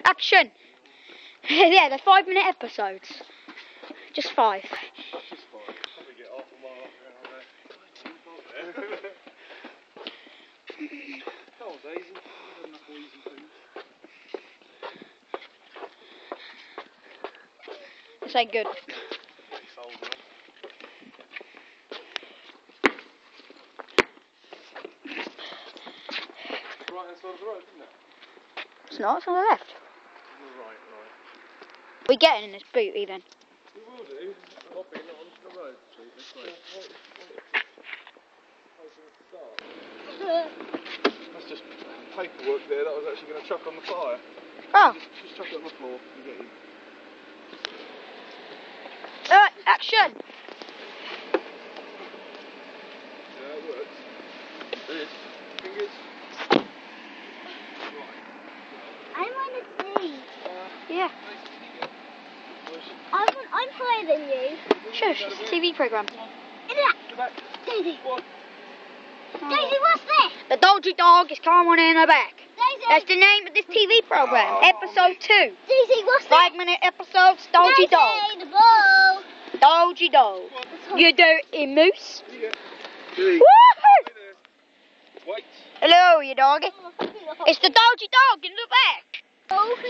Action! Yeah, they're 5-minute episodes. Just 5. Just 5. Probably get half a mile up around there. Cold days, we've had enough wheezing things. This ain't good. Right hand side of the road, isn't it? It's not, it's on the left. Right. We getting in this boot even. We will do. Hopping onto the road. This way. That's just paperwork there that I was actually going to chuck on the fire. Oh. Just chuck it on the floor and get in. Action! Yeah, it works. This. Fingers. I want to see. Yeah. I'm higher than you. Shush, it's a TV programme. Daisy. What? Daisy, what's this? The Dogy Dog is coming in the back. Daisy. That's the name of this TV programme. Episode 2. Daisy, what's this? 5-minute episodes, Dogy Dog. Daisy, the ball. Dogy Dog. You dirty moose. Yeah. Woohoo! Wait. Hello, you doggy. It's the Dogy Dog in the back.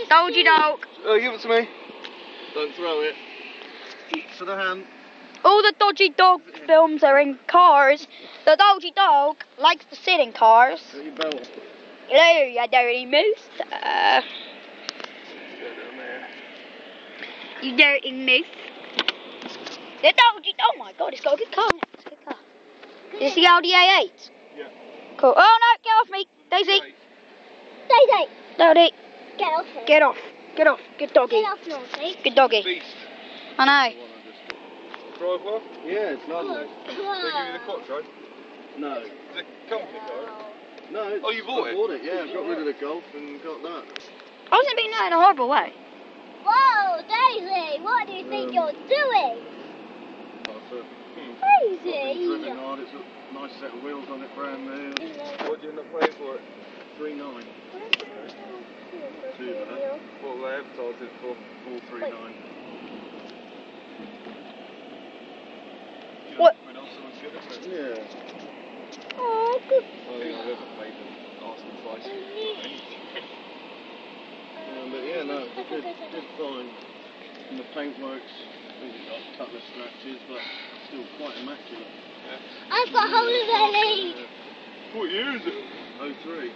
Dogy Dog. Give it to me. Don't throw it. To the hand. All the Dogy Dog films are in cars. The Dogy Dog likes to sit in cars. Got your belt. Hello, you dirty moose. Go down there. You dirty moose. The Dogy Dog. Oh my god, it's got a good car. It's a good car. Is this the Audi A8? Yeah. Cool. Oh no, get off me. Daisy. Daisy. Dodgy. Get off it. Get off. Get off. Good doggy. Get off, naughty. Good doggy. Beast. I know. Drive well? Yeah, it's lovely. Come They give you the quattro? No. Is it company car? No. Oh, you bought it? I bought it, yeah. I got rid of the Golf and got that. I wasn't being that in a horrible way. Whoa, Daisy, what do you think you're doing? Daisy. Driven hard. It's a nice set of wheels on it, brand new. What did you end up paying for it? 3.9. Too bad. What will they advertise it for? 439. What? When else someone's good, isn't it? Yeah. Oh, good. I don't think I've ever paid them asking price. But yeah, no, it did fine. And the paint works. I think it got a couple of scratches, but still quite immaculate. I've got hold of their lead. What year is it? 03.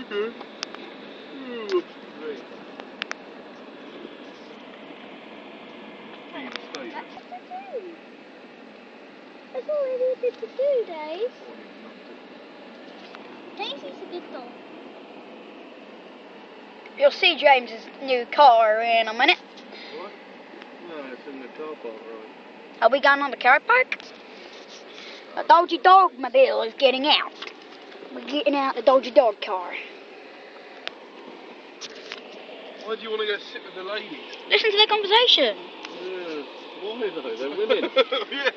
Okay. Ooh. Great. That's all I needed to do, Dave. Daisy's a good dog. You'll see James's new car in a minute. What? No, it's in the car park, right? Are we going on the car park? The Dogy Dog mobile is getting out. We're getting out the Dogy Dog car. Why do you want to go sit with the ladies? Listen to their conversation. Yeah. Why though? They're women. Yeah.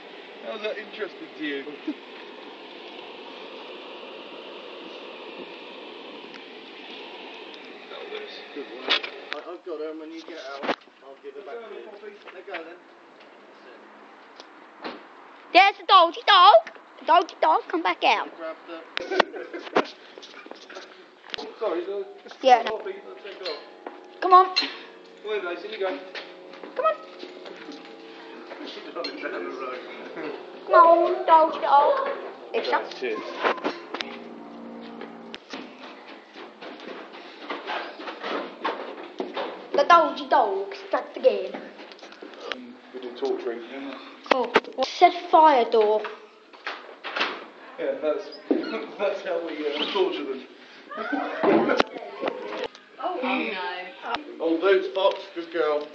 How's that interesting to you? Good work. I've got her, and when you get out, I'll give her back to you. Let go then. There's the Dogy Dog. The Dogy Dog, come back out. Grab the... Sorry, Yeah. I'll take it off. Come on. Come on, Mason, you go. Come on. Down the road. Come on, Dogy Dog. It's up. Cheers. The Dogy Dog strikes again. We do torturing. Cool. Said fire door. Yeah, that's how we torture them. Oh no. Old boots box, good girl.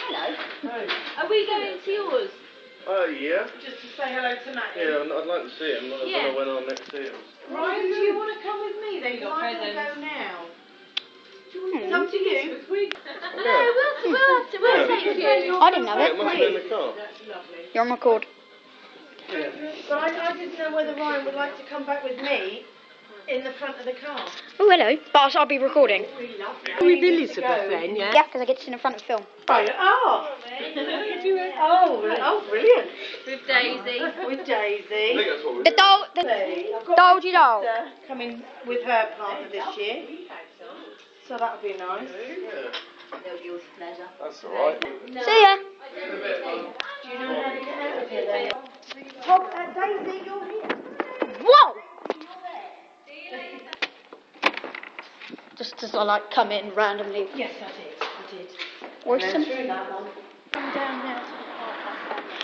Hello. Are we going to yours? Oh, yeah. Just to say hello to Matt? Yeah, I'd like to see him. I don't know when our next see him. Ryan, do you want to come with me then? Because I'm going to go now. It's up to you. No, we'll take you. I didn't know Yeah, it must it. be in the car. That's lovely. You're on record. But I didn't know whether Ryan would like to come back with me in the front of the car. Oh, hello. But I'll be recording. With Elizabeth then, yeah? Yeah, because I get to sit in front of the film. Oh, brilliant. With Daisy. With Daisy. The dogy doll. Coming with her partner this year. So that'll be nice. That's alright. See ya. Do you know how to get out of here then? Tom, Daisy, you're here. Whoa! Just as I like come in randomly. Yes, I did. Worrisome. Through that one. Come down there.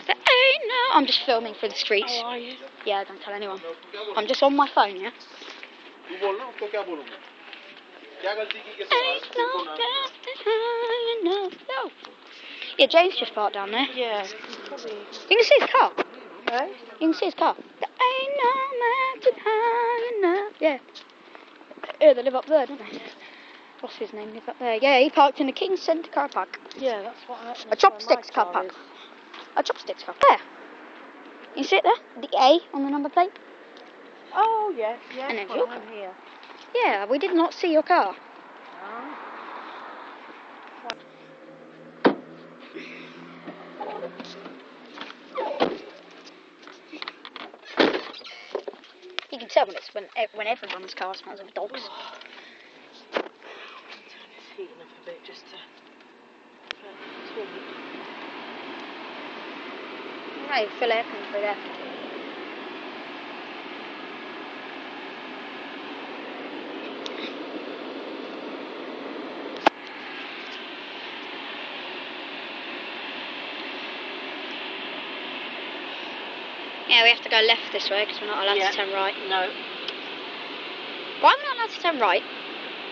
There ain't no. I'm just filming for the streets. Oh, are you? Yeah, don't tell anyone. I'm just on my phone, yeah? Ain't no mountain high enough. No. Yeah, James just parked down there. Yeah. Probably. You can see his car. Right? You can see his car. There ain't no mountain high enough. Yeah. Yeah, they live up there, don't they? What's his name? Live up there. Yeah, he parked in the King's Centre car park. Yeah, that's what happened. A Chopsticks car park. A Chopsticks car park. There. You see it there? The A on the number plate? Oh, yes, yes. And then Well, look. I'm here. Yeah, we did not see your car. You can tell when it's when everyone's car smells of dogs. Turn this heating up a bit just to talk. Right, full air coming through there. Yeah, we have to go left this way because we're not allowed to turn right. No. Why are we not allowed to turn right?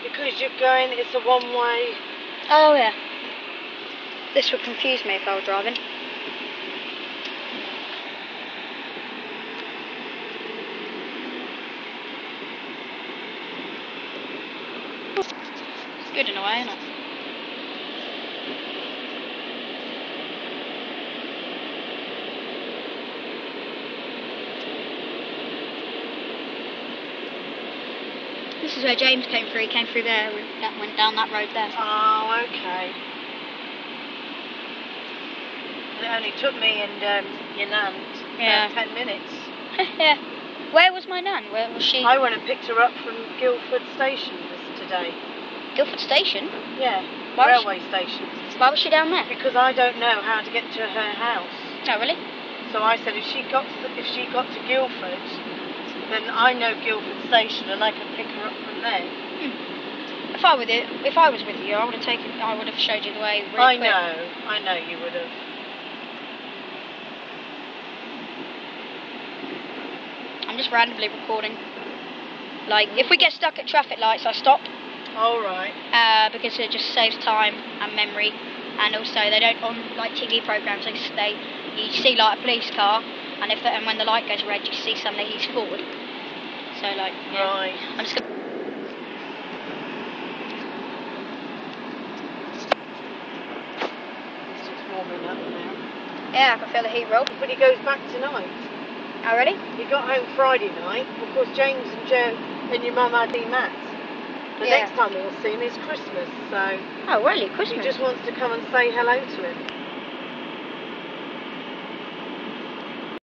Because you're going, it's a one-way. Oh, yeah. This would confuse me if I were driving. It's good in a way, isn't it? This is where James came through. He came through there and went down that road there. Oh, okay. It only took me and your nan 10 minutes. Yeah. Where was my nan? Where was she? I went and picked her up from Guildford Station today. Guildford Station? Yeah, Why was railway station. Why was she down there? Because I don't know how to get to her house. Oh, really? So I said if she got to Guildford, then I know Guildford Station and I can pick her up from there. If I was with you, I would have showed you the way really quick. I know you would have. I'm just randomly recording. Like, if we get stuck at traffic lights, I stop. All right. Because it just saves time and memory, and also they don't on like TV programs. You see like a police car, and when the light goes red, you see suddenly he's forward. So like, yeah. Right. I'm just gonna. It's just warming up now. Yeah, I can feel the heat roll. But he goes back tonight. Already? He got home Friday night. Of course, James and Joe and your mum had the mats. The next time we'll see him is Christmas, so... Oh, really? Christmas? He just wants to come and say hello to him.